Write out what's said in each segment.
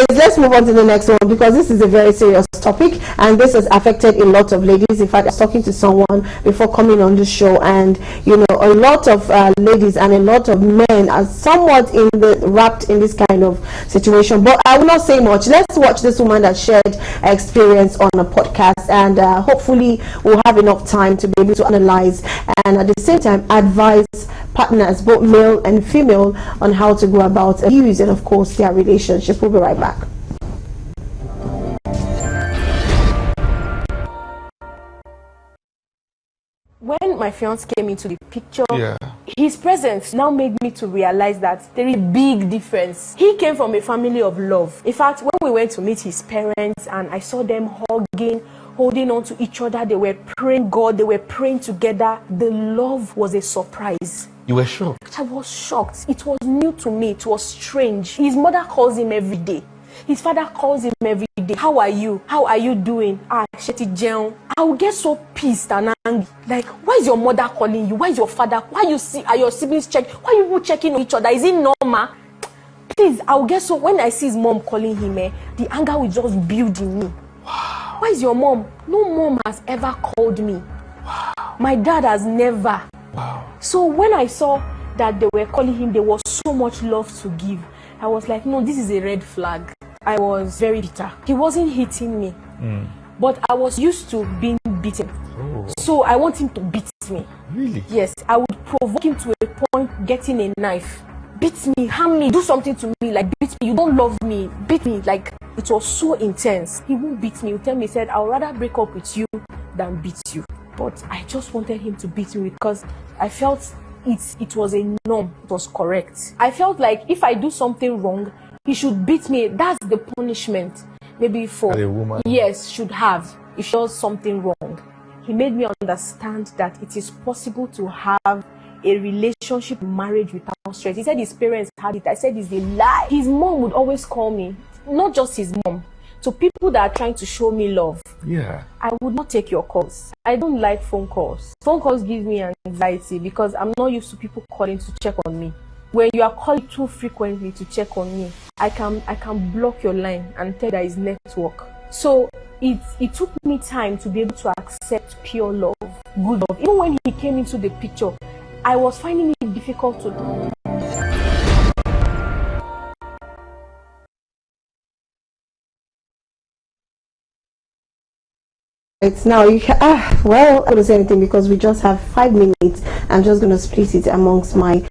Anyways, let's move on to the next one, because this is a very serious topic and this has affected a lot of ladies. In fact, I was talking to someone before coming on the show, and you know, a lot of ladies and a lot of men are somewhat wrapped in this kind of situation. But I will not say much. Let's watch this woman that shared her experience on a podcast, and hopefully we'll have enough time to be able to analyze and at the same time advise partners, both male and female, on how to go about use and of course their relationship. We'll be right back. When my fiance came into the picture, his presence now made me to realize that there is a big difference. He came from a family of love. In fact, when we went to meet his parents and I saw them hugging, holding on to each other, they were praying God, they were praying together. The love was a surprise. You were shocked? I was shocked. It was new to me. It was strange. His mother calls him every day. His father calls him every day. How are you? How are you doing? Sheti Jeon. I will get so pissed and angry. Like, why is your mother calling you? Why is your father? Why are your siblings check? Why are you people checking on each other? Is it normal? Please, I will get so, when I see his mom calling him, the anger will just build in me. Wow. Why is your mom? No mom has ever called me. Wow. My dad has never. Wow. So when I saw that they were calling him, there was so much love to give, I was like, no, this is a red flag. I was very bitter. He wasn't hitting me, but I was used to being beaten. Oh. So I want him to beat me. Really? Yes, I would provoke him to a point, getting a knife. Beat me, harm me, do something to me, like beat me, you don't love me, beat me. Like, it was so intense. He won't beat me. He would tell me, he said, I would rather break up with you than beat you. But I just wanted him to beat me because I felt it was a norm, it was correct. I felt like if I do something wrong, he should beat me. That's the punishment. Maybe for a woman. Yes, should have. If she does something wrong. He made me understand that it is possible to have a relationship, marriage without stress. He said his parents had it. I said it's a lie. His mom would always call me, not just his mom. So people that are trying to show me love, I would not take your calls. I don't like phone calls. Phone calls give me anxiety because I'm not used to people calling to check on me. When you are calling too frequently to check on me, I can block your line and tell that it's network. So it took me time to be able to accept pure love, good love. Even when he came into the picture, I was finding it difficult to. It's now you can well, I don't say anything because we just have 5 minutes. I'm just going to split it amongst my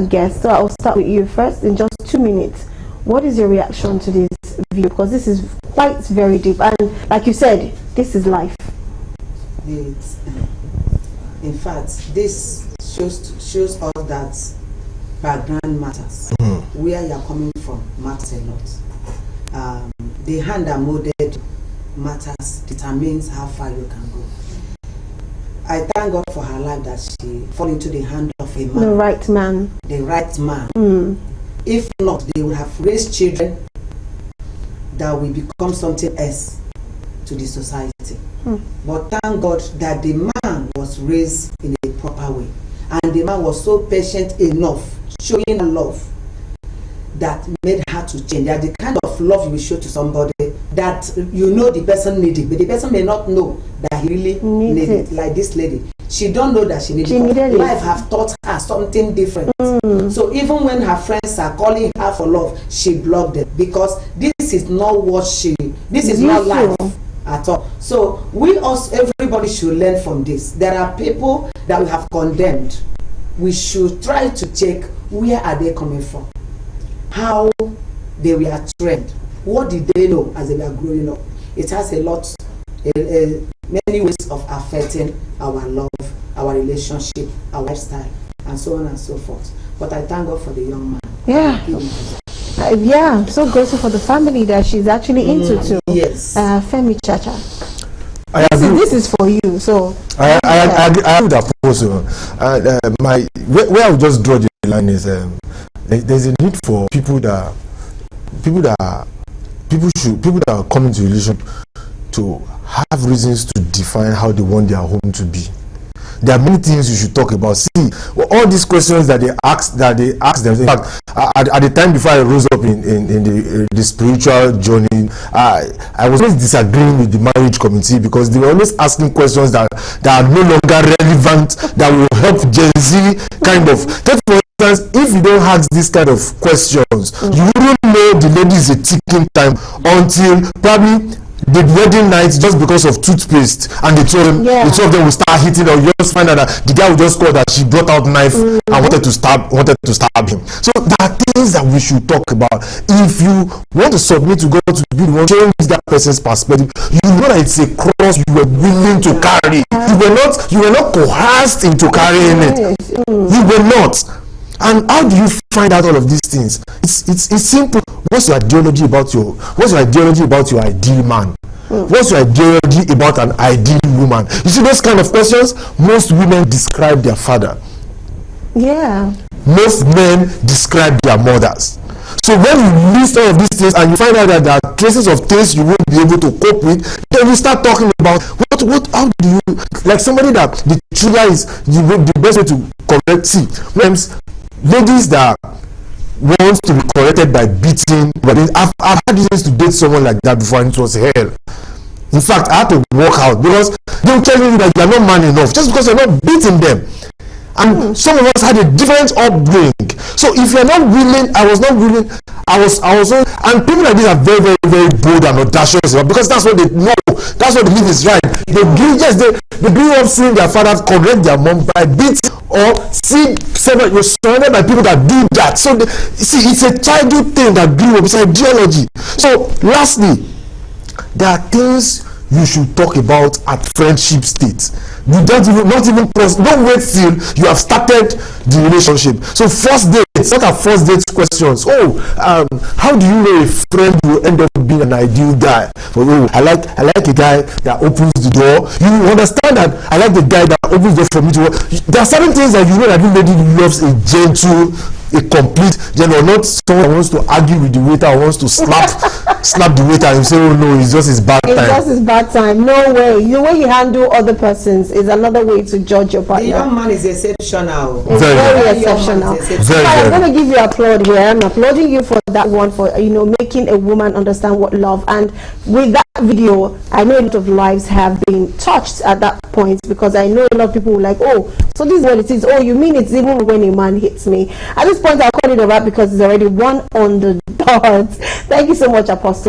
guests. So I'll start with you first in just 2 minutes. What is your reaction to this video? Because this is quite very deep, and like you said, this is life. In fact, this shows us that background matters. Where you're coming from matters a lot. The hand that molded matters, determines how far you can go. I thank God for her life that she fell into the hand of a man. The right man. The right man. If not, they would have raised children that will become something else to the society. But thank God that the man was raised in a proper way. And the man was so patient enough, showing her love, that made her to change. That the kind of love you will show to somebody that you know the person needs it, but the person may not know that he really needs it. Like this lady, she don't know that she needs it. Life have taught her something different. So even when her friends are calling her for love, she blocked them because this is not what this is not life at all. So we also, everybody should learn from this. There are people that we have condemned. We should try to check where are they coming from, how they were trained, what did they know as they were growing up. It has a lot, many ways of affecting our love, our relationship, our lifestyle, and so on and so forth. But I thank God for the young man. Yeah, I'm so grateful for the family that she's actually into too. Yes. Femi Chacha. This is for you. So I agree with that also. Where I would just draw the line is there's a need for people that are coming to relation to have reasons to define how they want their home to be. there are many things you should talk about. See, all these questions that they ask themselves. In fact, at the time before I rose up in the spiritual journey, I was always disagreeing with the marriage committee because they were always asking questions that are no longer relevant, that will help Gen Z kind of. Take for instance, if you don't ask this kind of questions, you wouldn't know the lady is a ticking time until probably the wedding night, just because of toothpaste, and the two of them will start hitting, or you just find out that the guy will just call that she brought out knife and wanted to stab him. So there are things that we should talk about. If you want to submit to God to be the one change that person's perspective, you know that it's a cross you were willing to carry. You were not coerced into carrying it. You were not. And how do you find out all of these things? It's simple. What's your ideology about your ideal man? What's your ideology about an ideal woman? You see those kind of questions, most women describe their father. Yeah. Most men describe their mothers. So when you list all of these things and you find out that there are traces of things you won't be able to cope with, then you start talking about how do you, like somebody that the trigger is the best way to correct. See, ladies that want to be corrected by beating, but I've had reasons to date someone like that before, and it was hell. In fact, I had to walk out because they will tell you that you are not man enough just because you're not beating them. And some of us had a different upbringing. So if you're not willing, I was not willing. I was and people like this are very, very, very bold and audacious because that's what they know. That's what they believe is right. They grew up seeing their fathers correct their mom by beating, or you're surrounded by people that do that. So it's a childhood thing that grew up. It's an ideology. So lastly, there are things you should talk about at friendship state. You don't wait till you have started the relationship. So first dates, not at first date questions. How do you know a friend will end up being an ideal guy? I like a guy that opens the door. You understand that I like the guy that opens the door for me to work. There are certain things that you know that this lady loves a gentle, a complete general, not someone who wants to argue with the waiter or wants to slap the waiter and say, oh no, it's just his bad time. It's just his bad time. No way. The way you handle other persons is another way to judge your partner. The young man is exceptional. It's very exceptional. I'm going to give you applaud here. I'm applauding you for that one, for making a woman understand what love. And with that video, I know a lot of lives have been touched at that point, because I know a lot of people were like, oh, so this is what it is. Oh, you mean it's even when a man hits me? At this point, I'll call it a wrap because it's already 1 on the dot. Thank you so much, Apostle.